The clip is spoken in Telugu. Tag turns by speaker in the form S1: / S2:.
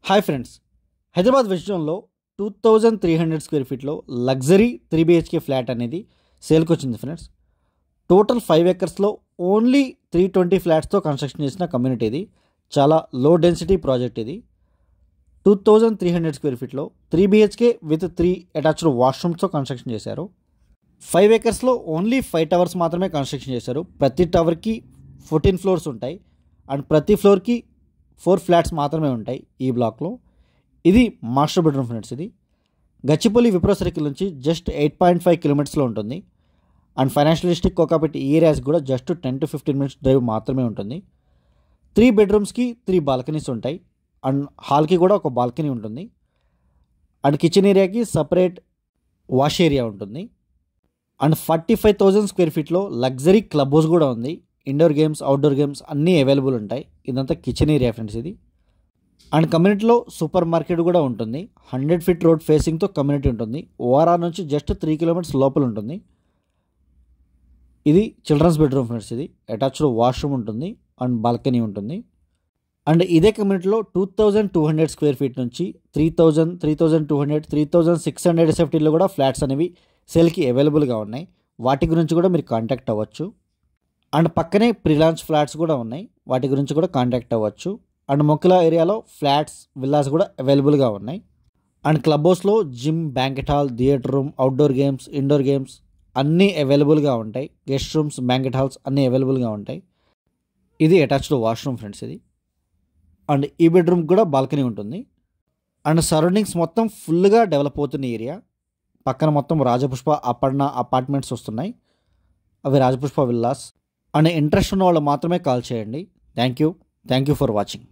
S1: హాయ్ ఫ్రెండ్స్, హైదరాబాద్ వెస్ట్ జోన్లో 2300 స్క్వేర్ ఫీట్లో లగ్జరీ 3BHK ఫ్లాట్ అనేది సేల్కి వచ్చింది ఫ్రెండ్స్. టోటల్ 5 ఎకర్స్లో ఓన్లీ 320 ఫ్లాట్స్తో కన్స్ట్రక్షన్ చేసిన కమ్యూనిటీ ఇది. చాలా లో డెన్సిటీ ప్రాజెక్ట్ ఇది. 2300 స్క్వేర్ ఫీట్లో 3BHK విత్ 3 అటాచ్డ్ వాష్రూమ్స్తో కన్స్ట్రక్షన్ చేశారు. 5 ఎకర్స్లో ఓన్లీ 5 టవర్స్ మాత్రమే కన్స్ట్రక్షన్ చేశారు. ప్రతి టవర్కి 14 ఫ్లోర్స్ ఉంటాయి అండ్ ప్రతి ఫ్లోర్కి 4 ఫ్లాట్స్ మాత్రమే ఉంటాయి ఈ బ్లాక్లో. ఇది మాస్టర్ బెడ్రూమ్ ఫ్రెండ్స్. ఇది గచ్చిపల్లి విప్రో సర్కిల్ నుంచి జస్ట్ 8.5 కిలోమీటర్స్లో ఉంటుంది అండ్ ఫైనాన్షియల్ డిస్ట్రిక్ట్ కోకాపేట ఈ ఏరియాస్ కూడా జస్ట్ 10 to 15 మినిట్స్ డ్రైవ్ మాత్రమే ఉంటుంది. 3 బెడ్రూమ్స్కి 3 బాల్కనీస్ ఉంటాయి అండ్ హాల్కి కూడా ఒక బాల్కనీ ఉంటుంది అండ్ కిచెన్ ఏరియాకి సపరేట్ వాష్ ఏరియా ఉంటుంది అండ్ 45,000 స్క్వేర్ ఫీట్లో లగ్జరీ క్లబ్ హౌస్ కూడా ఉంది. ఇండోర్ గేమ్స్, అవుట్డోర్ గేమ్స్ అన్నీ అవైలబుల్ ఉంటాయి. ఇదంతా కిచెన్ ఏరియా ఫ్రెండ్స్ ఇది. అండ్ కమ్యూనిటీలో సూపర్ మార్కెట్ కూడా ఉంటుంది. 100 ఫీట్ రోడ్ ఫేసింగ్తో కమ్యూనిటీ ఉంటుంది. ఓఆర్ఆర్ నుంచి జస్ట్ 3 కిలోమీటర్స్ లోపల ఉంటుంది. ఇది చిల్డ్రన్స్ బెడ్రూమ్ ఫ్రెండ్స్. ఇది అటాచ్డ్ వాష్రూమ్ ఉంటుంది అండ్ బాల్కనీ ఉంటుంది. అండ్ ఇదే కమ్యూనిటీలో 2200 స్క్వేర్ ఫీట్ నుంచి 3000, 3200, 3600 ఎస్ఎఫ్టీలో కూడా ఫ్లాట్స్ అనేవి సేల్కి అవైలబుల్గా ఉన్నాయి. వాటి గురించి కూడా మీరు కాంటాక్ట్ అవ్వచ్చు. అండ్ పక్కనే ప్రీలాంచ్ ఫ్లాట్స్ కూడా ఉన్నాయి, వాటి గురించి కూడా కాంటాక్ట్ అవ్వచ్చు. అండ్ మొక్కల ఏరియాలో ఫ్లాట్స్, విల్లాస్ కూడా అవైలబుల్గా ఉన్నాయి. అండ్ క్లబ్ హౌస్లో gym, banquet hall, theatre room, outdoor games, indoor games అన్నీ అవైలబుల్గా ఉంటాయి. గెస్ట్ రూమ్స్, బ్యాంకెట్ హాల్స్ అన్నీ అవైలబుల్గా ఉంటాయి. ఇది అటాచ్డ్ వాష్రూమ్ ఫ్రెండ్స్ ఇది. అండ్ ఈ బెడ్రూమ్ కూడా బాల్కనీ ఉంటుంది. అండ్ సరౌండింగ్స్ మొత్తం ఫుల్గా డెవలప్ అవుతున్న ఏరియా. పక్కన మొత్తం రాజపుష్ప అపర్ణ అపార్ట్మెంట్స్ వస్తున్నాయి, అవి రాజపుష్ప విల్లాస్. అండ్ ఇంట్రెస్ట్ ఉన్న వాళ్ళు మాత్రమే కాల్ చేయండి. Thank you for watching.